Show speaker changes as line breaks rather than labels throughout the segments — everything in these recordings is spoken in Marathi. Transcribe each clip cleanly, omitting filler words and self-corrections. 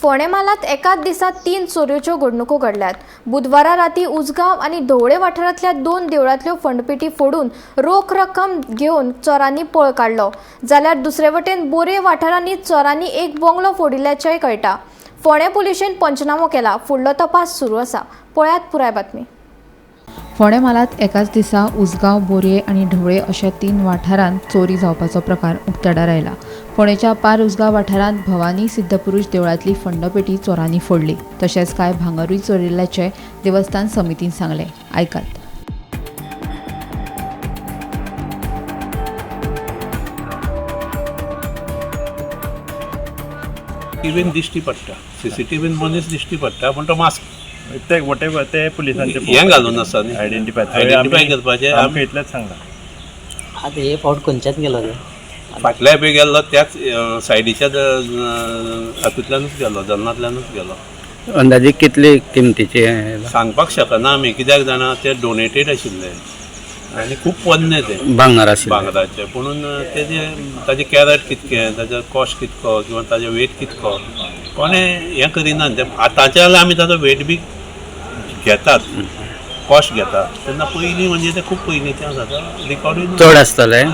फोंडे म्हालात एकाच दिसात 3 चोरयेच्यो घडणुको घडल्यात। बुधवारा राती उसगांव आणि धवळे वाठारांतल्या 2 देवळांतल्यो फंडपेटी फोडून रोख रक्कम घेवन चोरांनी पळ काडलो। जाल्यार दुसरे वटेन बोरये वाठारांनी चोरांनी एक बंगलो फोडिल्ल्याचेंय कळटा। फोंडे पुलिशेन पंचनामो केला। फुडलो तपास सुरू आसा। पळयात पुराय बातमी।
फोंडे म्हालात एकाच दिसा उसगांव, बोरये आणि ढवळे अशा 3 वाठारांत चोरी जावपाचो प्रकार उक्ताडार आयला। फोंडेच्या पार उसगांव वाठारांत भवानी सिद्धपुरुष देवळांतली फंडपेटी चोरांनी फोडली। तशेंच कांय भांगरूय चोरिल्ल्याचें देवस्थान समितीन सांगलें। आयकात।
इवन दिश्टी पडटा, सीसीटीव्हीन मनीस दिश्टी पडटा, पण तो मास्क
ते वॉटेवर ते पुलिसांचे
हें घालून आसा न्ही, आयडेंटिफाय करपाचें
आमकां इतलेंच सांगला।
आतां हे फावट खंयच्याच गेलो रे,
फाटल्या बी गेल्लो त्याच सायडीच्या हातूंतल्यानूच गेलो, जन्नांतल्यानूच गेलो।
अंदाजे कितले किमतीचे
सांगपाक शकना आमी, कित्याक जाणा ते डोनेटेड आशिल्ले आनी खूब पोन्ने ते
भांगर आशिल्ले
भांगराचे, म्हणून ताजे कॅरेट कितकें, ताजो कॉस्ट कितको किंवा ताजो वेट कितको कोणें हें करिना। आतांचे जाल्यार आमी ताजो वेट बी घेतात, कॉस्ट घेतात, तेन्ना पयलीं म्हणजे ते खूब पयलींचे आसा, रिकॉर्डूय
चड आसतले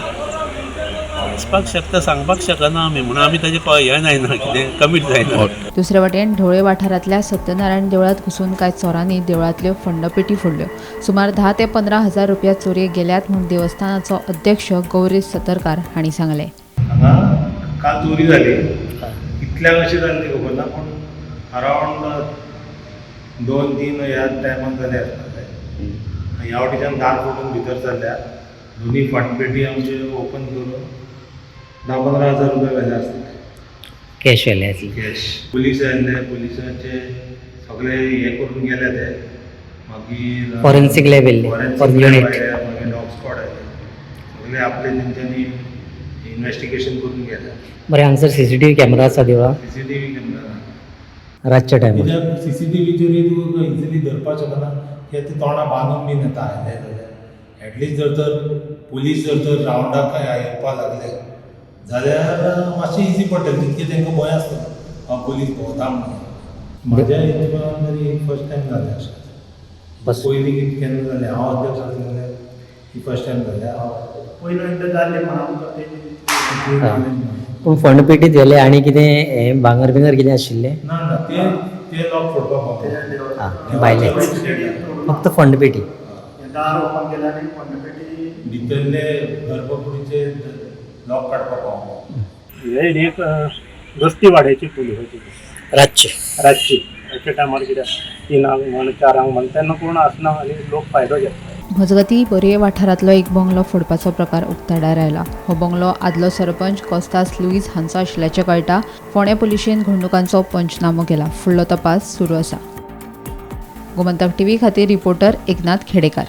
वचपाक शकता, सांगपाक शकना आमी, म्हणून आमी ताजें हें जायना, कितें कमीट जायना।
दुसरे वटेन ढवळे वाठारांतल्या सत्यनारायण देवळांत घुसून कांय चोरांनी देवळांतल्यो फंडपेटी फोडल्यो। सुमार 10 ते 15 हजार रुपया चोरयेक गेल्यात म्हूण देवस्थानाचो अध्यक्ष गौरीश सतरकार हांणी सांगलें।
हांगा काल चोरी जाली, कितल्यांक अशें जालें ती खबर ना, पूण अरावंड 2-3 ह्या टायमाक जाले आसतले। ह्या वाटेच्यान दार फोडून भितर सरल्या, दोनी फंडपेटी आमचे ओपन करून 10-15 हजार रुपया व्हेले आसतले
कॅश व्हेले
कॅश। पुलीस आयिल्ले, पुलिसांचे सगळे हे करून गेले ते, मागीर
फॉरेन्सिक लॅब येयल्ले,
फॉरेन्सिक लॅब आयले, मागीर डॉग स्क्वॉड आयले, सगळे आपले तेंच्यांनी इन्व्हेस्टिगेशन करून गेले।
बरें, हांगसर सीसीटीव्ही कॅमेरा आसा देवळां?
सीसीटीव्ही कॅमेरा
रातच्या टायमार
कित्याक सीसीटीव्हीचेर तूं इजिली धरपाक शकना, कित्याक ते तोंडां बांदून बीन येता आयले जाल्यार। एटलीस्ट जर तर पुलीस जर तर रावंडाक येवपा लागले जाल्यार मातशें इजी पडटलें, तितकें तांकां भंय आसतलो पुलीस भोंवता म्हणून। म्हाज्या हिशोबान तरी फर्स्ट टायम जालें अशें।
बस
पयलीं कितें केन्ना जालें, हांव अध्यक्ष आसलें ही फर्स्ट टायम जालें। हांव पयलीं एकदां जाल्लें, पण आमकां तें
पूण फंडपेटीत व्हेले आनी कितें हें भांगर बिंगर कितें आशिल्लें?
ना ना, ते लॉक फोडपाक
आं, भायलेच फक्त फंडपेटी।
दार ओपन केलें आनी फंडपेटी भितरले गर्भकुडीचे लॉक काडपाक पावलो।
हे एक रस्ती वाड्याची पुलिसाची
रातची
अशा टायमार कितें 3 म्हण 4 म्हण तेन्ना कोण आसना आनी लोक फायदो घेता।
मजगतीं बोरये वाठारांतलो एक बंगलो फोडपाचो प्रकार उक्ताडार आयला। हो बंगलो आदलो सरपंच कॉस्तास लुईस हांचो आशिल्ल्याचें कळटा। फोंडे पुलिशेन घडणुकांचो पंचनामो केला। फुडलो तपास सुरू आसा। गोमंतक टीव्ही खातीर रिपोर्टर एकनाथ खेडेकार।